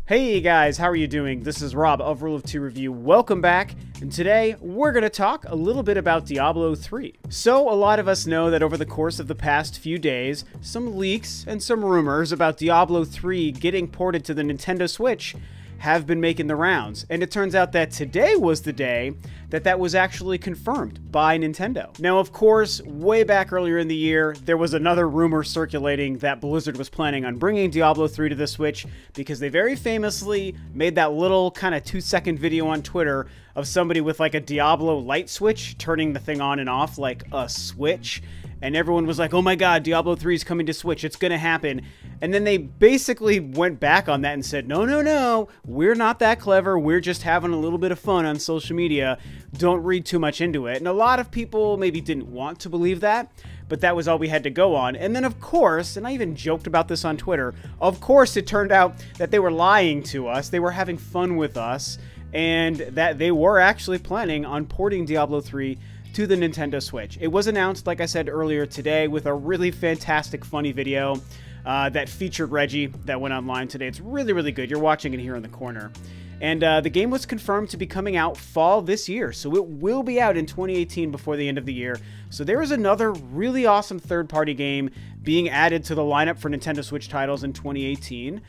Hey guys, how are you doing? This is Rob of Ro2R Review. Welcome back, and today we're going to talk a little bit about Diablo 3. So, a lot of us know that over the course of the past few days, some leaks and some rumors about Diablo 3 getting ported to the Nintendo Switch have been making the rounds, and it turns out that today was the day that was actually confirmed by Nintendo. Now, of course, way back earlier in the year, there was another rumor circulating that Blizzard was planning on bringing Diablo 3 to the Switch because they very famously made that little kind of 2-second video on Twitter of somebody with like a Diablo light switch turning the thing on and off like a switch. And everyone was like, oh my god, Diablo 3 is coming to Switch, it's gonna happen. And then they basically went back on that and said, no, we're not that clever, we're just having a little bit of fun on social media, don't read too much into it. And a lot of people maybe didn't want to believe that, but that was all we had to go on. And then of course, and I even joked about this on Twitter, of course it turned out that they were lying to us, they were having fun with us, and that they were actually planning on porting Diablo 3 to the Nintendo Switch. It was announced, like I said earlier today, with a really fantastic, funny video that featured Reggie that went online today. It's really, really good. You're watching it here in the corner. And the game was confirmed to be coming out fall this year, so it will be out in 2018 before the end of the year. So there is another really awesome third-party game being added to the lineup for Nintendo Switch titles in 2018.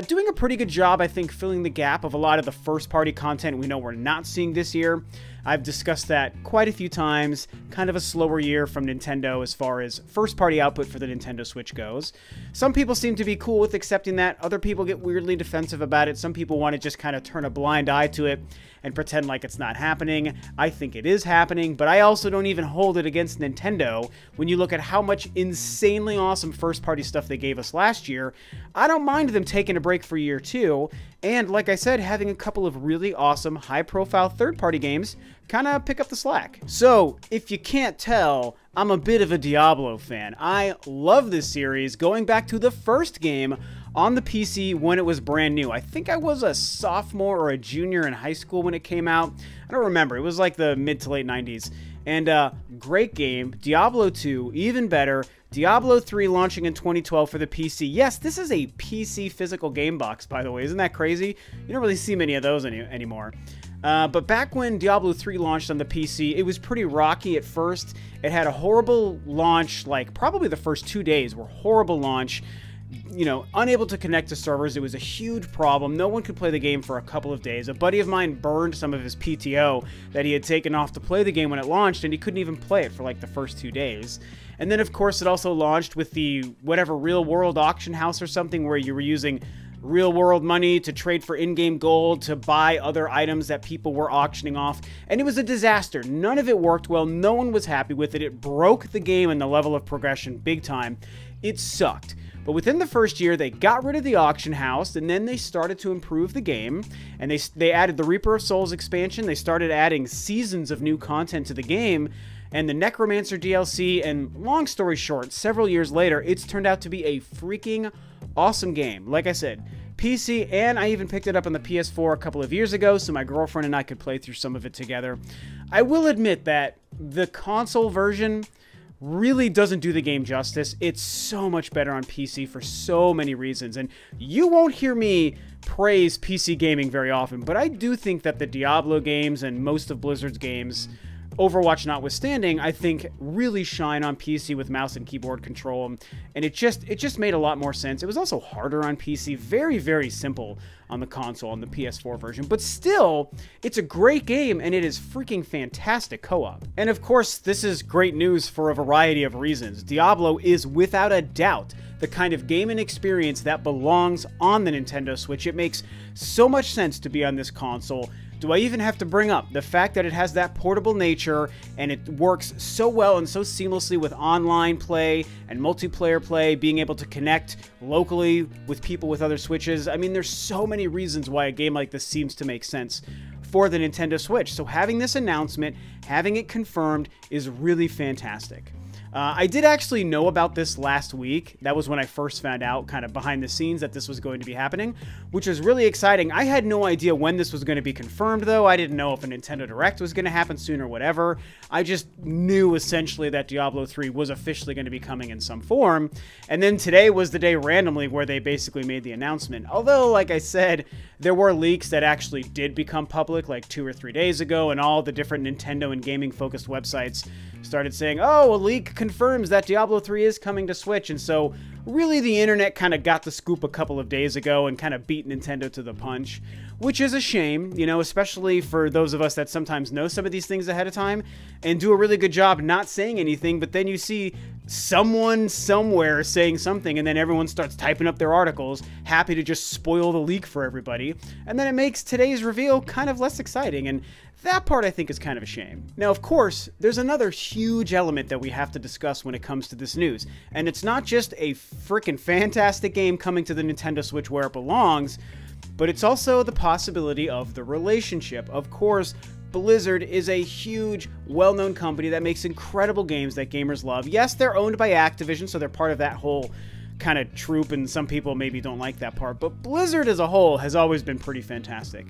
Doing a pretty good job, I think, filling the gap of a lot of the first-party content we know we're not seeing this year. I've discussed that quite a few times. Kind of a slower year from Nintendo as far as first-party output for the Nintendo Switch goes. Some people seem to be cool with accepting that. Other people get weirdly defensive about it. Some people want to just kind of turn a blind eye to it and pretend like it's not happening. I think it is happening, but I also don't even hold it against Nintendo. When you look at how much insanely awesome first-party stuff they gave us last year, I don't mind them taking a break for year two, and like I said, having a couple of really awesome, high-profile third-party games kind of pick up the slack. So, if you can't tell, I'm a bit of a Diablo fan. I love this series, going back to the first game on the PC when it was brand new. I think I was a sophomore or a junior in high school when it came out. I don't remember. It was like the mid to late 90s. And great game. Diablo 2, even better. Diablo 3 launching in 2012 for the PC. Yes, this is a PC physical game box, by the way. Isn't that crazy? You don't really see many of those anymore. But back when Diablo 3 launched on the PC, it was pretty rocky at first. It had a horrible launch, like probably the first 2 days were horrible launch. You know, unable to connect to servers. It was a huge problem. No one could play the game for a couple of days. A buddy of mine burned some of his PTO that he had taken off to play the game when it launched, and he couldn't even play it for like the first 2 days. And then, of course, it also launched with the whatever real-world auction house or something where you were using real-world money to trade for in-game gold to buy other items that people were auctioning off. And it was a disaster. None of it worked well. No one was happy with it. It broke the game and the level of progression big time. It sucked. But within the first year, they got rid of the auction house, and then they started to improve the game, and they added the Reaper of Souls expansion, they started adding seasons of new content to the game, and the Necromancer DLC, and long story short, several years later, it's turned out to be a freaking awesome game. Like I said, PC, and I even picked it up on the PS4 a couple of years ago, so my girlfriend and I could play through some of it together. I will admit that the console version really doesn't do the game justice. It's so much better on PC for so many reasons, and you won't hear me praise PC gaming very often, but I do think that the Diablo games and most of Blizzard's games, Overwatch notwithstanding, I think really shine on PC with mouse and keyboard control, and it just made a lot more sense. It was also harder on PC, very, very simple on the console, on the PS4 version, but still, it's a great game, and it is freaking fantastic co-op. And of course, this is great news for a variety of reasons. Diablo is without a doubt the kind of game and experience that belongs on the Nintendo Switch. It makes so much sense to be on this console. Do I even have to bring up the fact that it has that portable nature and it works so well and so seamlessly with online play and multiplayer play, being able to connect locally with people with other Switches? I mean, there's so many reasons why a game like this seems to make sense for the Nintendo Switch. So having this announcement, having it confirmed, is really fantastic. I did actually know about this last week. That was when I first found out, kind of behind the scenes, that this was going to be happening, which was really exciting. I had no idea when this was going to be confirmed, though. I didn't know if a Nintendo Direct was going to happen soon or whatever. I just knew, essentially, that Diablo 3 was officially going to be coming in some form. And then today was the day randomly where they basically made the announcement. Although, like I said, there were leaks that actually did become public like 2 or 3 days ago, and all the different Nintendo and gaming-focused websites started saying, oh, a leak confirms that Diablo 3 is coming to Switch. And so really the internet kind of got the scoop a couple of days ago and kind of beat Nintendo to the punch, which is a shame, you know, especially for those of us that sometimes know some of these things ahead of time and do a really good job not saying anything, but then you see someone somewhere saying something and then everyone starts typing up their articles, happy to just spoil the leak for everybody, and then it makes today's reveal kind of less exciting, and that part I think is kind of a shame. Now, of course, there's another huge element that we have to discuss when it comes to this news, and it's not just a freaking fantastic game coming to the Nintendo Switch where it belongs, but it's also the possibility of the relationship. Of course, Blizzard is a huge, well-known company that makes incredible games that gamers love. Yes, they're owned by Activision, so they're part of that whole kind of troop, and some people maybe don't like that part, but Blizzard as a whole has always been pretty fantastic.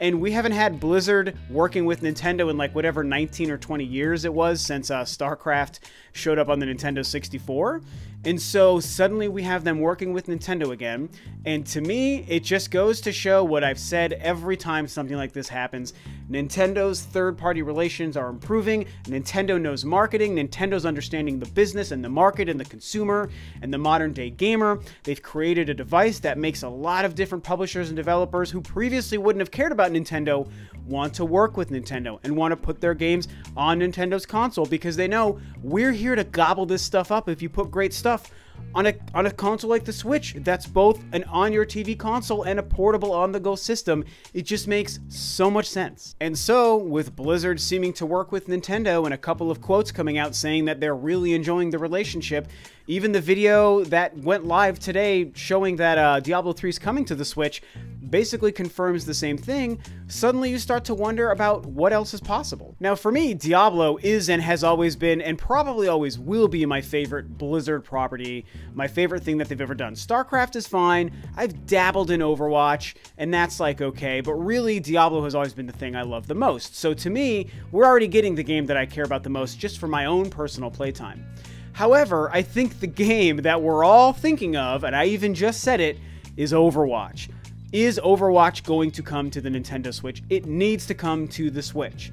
And we haven't had Blizzard working with Nintendo in like whatever 19 or 20 years it was since StarCraft showed up on the Nintendo 64. And so suddenly we have them working with Nintendo again. And to me, it just goes to show what I've said every time something like this happens. Nintendo's third-party relations are improving. Nintendo knows marketing. Nintendo's understanding the business and the market and the consumer and the modern-day gamer. They've created a device that makes a lot of different publishers and developers who previously wouldn't have cared about Nintendo want to work with Nintendo and want to put their games on Nintendo's console because they know we're here to gobble this stuff up if you put great stuff on a console like the Switch that's both an on-your-TV console and a portable on-the-go system. It just makes so much sense. And so, with Blizzard seeming to work with Nintendo and a couple of quotes coming out saying that they're really enjoying the relationship, even the video that went live today showing that Diablo 3 is coming to the Switch basically confirms the same thing. Suddenly you start to wonder about what else is possible. Now for me, Diablo is and has always been and probably always will be my favorite Blizzard property, my favorite thing that they've ever done. StarCraft is fine, I've dabbled in Overwatch, and that's like okay, but really Diablo has always been the thing I love the most. So to me, we're already getting the game that I care about the most just for my own personal playtime. However, I think the game that we're all thinking of, and I even just said it, is Overwatch. Is Overwatch going to come to the Nintendo Switch? It needs to come to the Switch.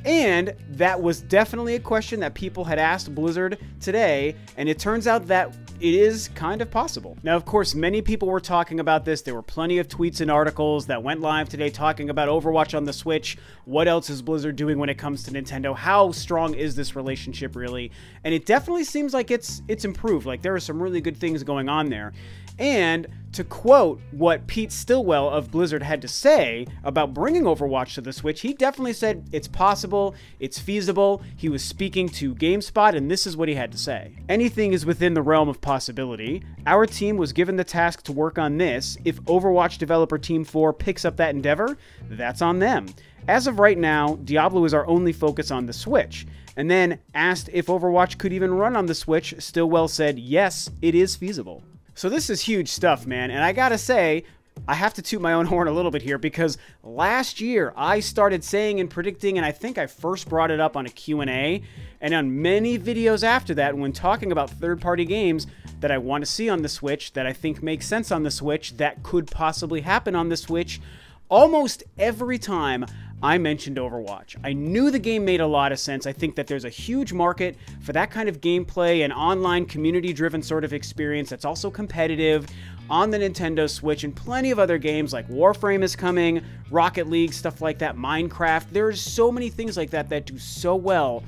And that was definitely a question that people had asked Blizzard today, and it turns out that it is kind of possible. Now, of course, many people were talking about this. There were plenty of tweets and articles that went live today talking about Overwatch on the Switch. What else is Blizzard doing when it comes to Nintendo? How strong is this relationship really? And it definitely seems like it's improved. Like there are some really good things going on there. And to quote what Pete Stillwell of Blizzard had to say about bringing Overwatch to the Switch, he definitely said it's possible, it's feasible. He was speaking to GameSpot, and this is what he had to say. Anything is within the realm of possibility. Our team was given the task to work on this. If Overwatch developer Team 4 picks up that endeavor, that's on them. As of right now, Diablo is our only focus on the Switch. And then, asked if Overwatch could even run on the Switch, Stillwell said, yes, it is feasible. So this is huge stuff, man, and I gotta say, I have to toot my own horn a little bit here because last year I started saying and predicting, and I think I first brought it up on a Q&A, and on many videos after that when talking about third-party games that I want to see on the Switch, that I think make sense on the Switch, that could possibly happen on the Switch, almost every time I mentioned Overwatch. I knew the game made a lot of sense. I think that there's a huge market for that kind of gameplay and online community-driven sort of experience that's also competitive on the Nintendo Switch, and plenty of other games like Warframe is coming, Rocket League, stuff like that, Minecraft. There's so many things like that that do so well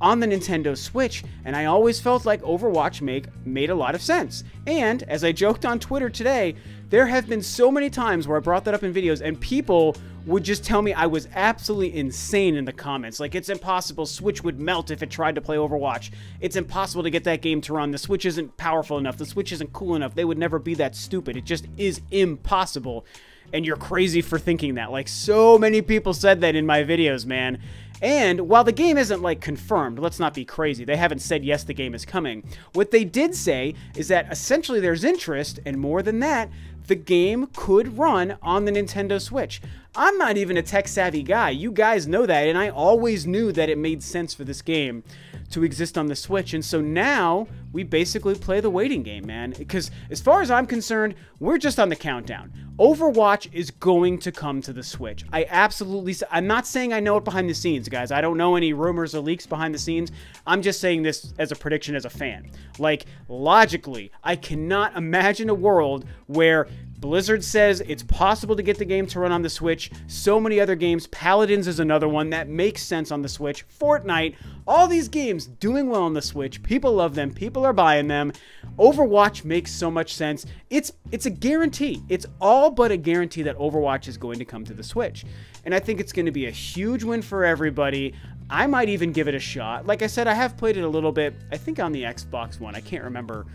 on the Nintendo Switch, and I always felt like Overwatch made a lot of sense. And, as I joked on Twitter today, there have been so many times where I brought that up in videos, and people would just tell me I was absolutely insane in the comments. Like, it's impossible, Switch would melt if it tried to play Overwatch. It's impossible to get that game to run. The Switch isn't powerful enough. The Switch isn't cool enough. They would never be that stupid. It just is impossible. And you're crazy for thinking that. Like, so many people said that in my videos, man. And while the game isn't like confirmed, let's not be crazy, they haven't said yes, the game is coming. What they did say is that essentially there's interest, and more than that, the game could run on the Nintendo Switch. I'm not even a tech-savvy guy. You guys know that, and I always knew that it made sense for this game to exist on the Switch. And so now we basically play the waiting game, man. Because as far as I'm concerned, we're just on the countdown. Overwatch is going to come to the Switch. I'm not saying I know it behind the scenes, guys. I don't know any rumors or leaks behind the scenes. I'm just saying this as a prediction as a fan. Like, logically, I cannot imagine a world where Blizzard says it's possible to get the game to run on the Switch. So many other games. Paladins is another one that makes sense on the Switch. Fortnite. All these games doing well on the Switch. People love them. People are buying them. Overwatch makes so much sense. It's a guarantee. It's all but a guarantee that Overwatch is going to come to the Switch. And I think it's going to be a huge win for everybody. I might even give it a shot. Like I said, I have played it a little bit, I think on the Xbox One. I can't remember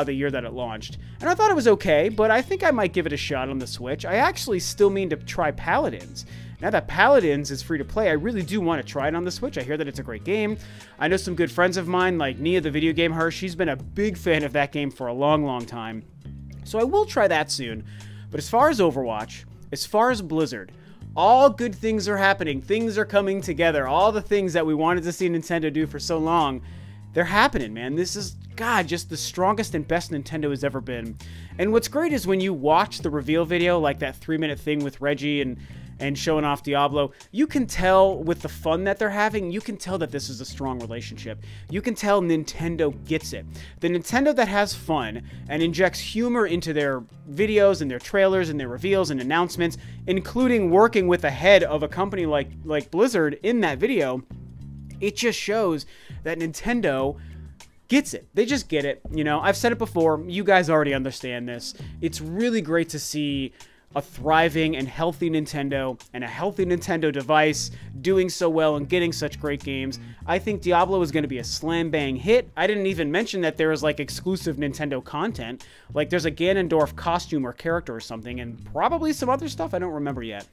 the year that it launched. And I thought it was okay, but I think I might give it a shot on the Switch. I actually still mean to try Paladins. Now that Paladins is free to play, I really do want to try it on the Switch. I hear that it's a great game. I know some good friends of mine, like Nia, the video game her, she's been a big fan of that game for a long, long time. So I will try that soon. But as far as Overwatch, as far as Blizzard, all good things are happening. Things are coming together. All the things that we wanted to see Nintendo do for so long, they're happening, man. This is, God, just the strongest and best Nintendo has ever been. And what's great is when you watch the reveal video, like that 3-minute thing with Reggie and showing off Diablo, you can tell with the fun that they're having, you can tell that this is a strong relationship. You can tell Nintendo gets it. The Nintendo that has fun and injects humor into their videos and their trailers and their reveals and announcements, including working with the head of a company like Blizzard in that video, it just shows that Nintendo gets it. They just get it. You know, I've said it before. You guys already understand this. It's really great to see a thriving and healthy Nintendo and a healthy Nintendo device doing so well and getting such great games. I think Diablo is going to be a slam bang hit. I didn't even mention that there is like exclusive Nintendo content. Like there's a Ganondorf costume or character or something, and probably some other stuff I don't remember yet.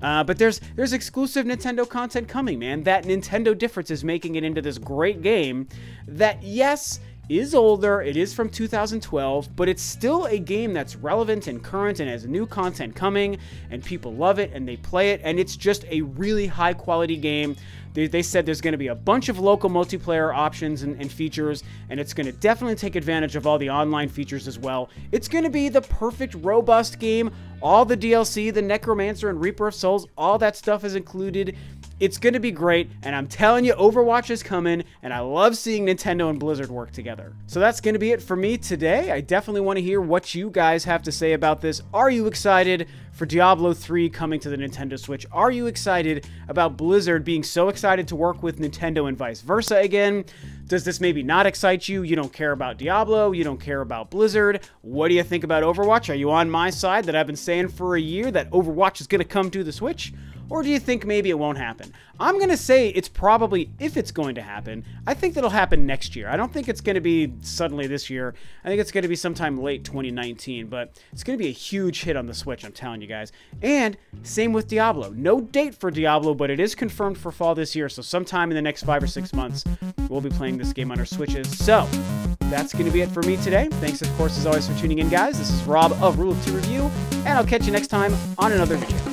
But there's exclusive Nintendo content coming, man. That Nintendo difference is making it into this great game that, yes, is older, it is from 2012, but it's still a game that's relevant and current and has new content coming, and people love it and they play it, and it's just a really high quality game. They said there's going to be a bunch of local multiplayer options and features, and it's going to definitely take advantage of all the online features as well. It's going to be the perfect, robust game. All the DLC, the Necromancer and Reaper of Souls, all that stuff is included. It's going to be great, and I'm telling you, Overwatch is coming, and I love seeing Nintendo and Blizzard work together. So that's going to be it for me today. I definitely want to hear what you guys have to say about this. Are you excited for Diablo 3 coming to the Nintendo Switch? Are you excited about Blizzard being so excited to work with Nintendo and vice versa again? Does this maybe not excite you? You don't care about Diablo? You don't care about Blizzard? What do you think about Overwatch? Are you on my side that I've been saying for a year that Overwatch is going to come to the Switch? Or do you think maybe it won't happen? I'm going to say it's probably, if it's going to happen, I think that'll happen next year. I don't think it's going to be suddenly this year. I think it's going to be sometime late 2019, but it's going to be a huge hit on the Switch, I'm telling you guys. And same with Diablo. No date for Diablo, but it is confirmed for fall this year, so sometime in the next 5 or 6 months, we'll be playing this game on our Switches. So, that's going to be it for me today. Thanks, of course, as always, for tuning in, guys. This is Rob of Ro2R Review, and I'll catch you next time on another video.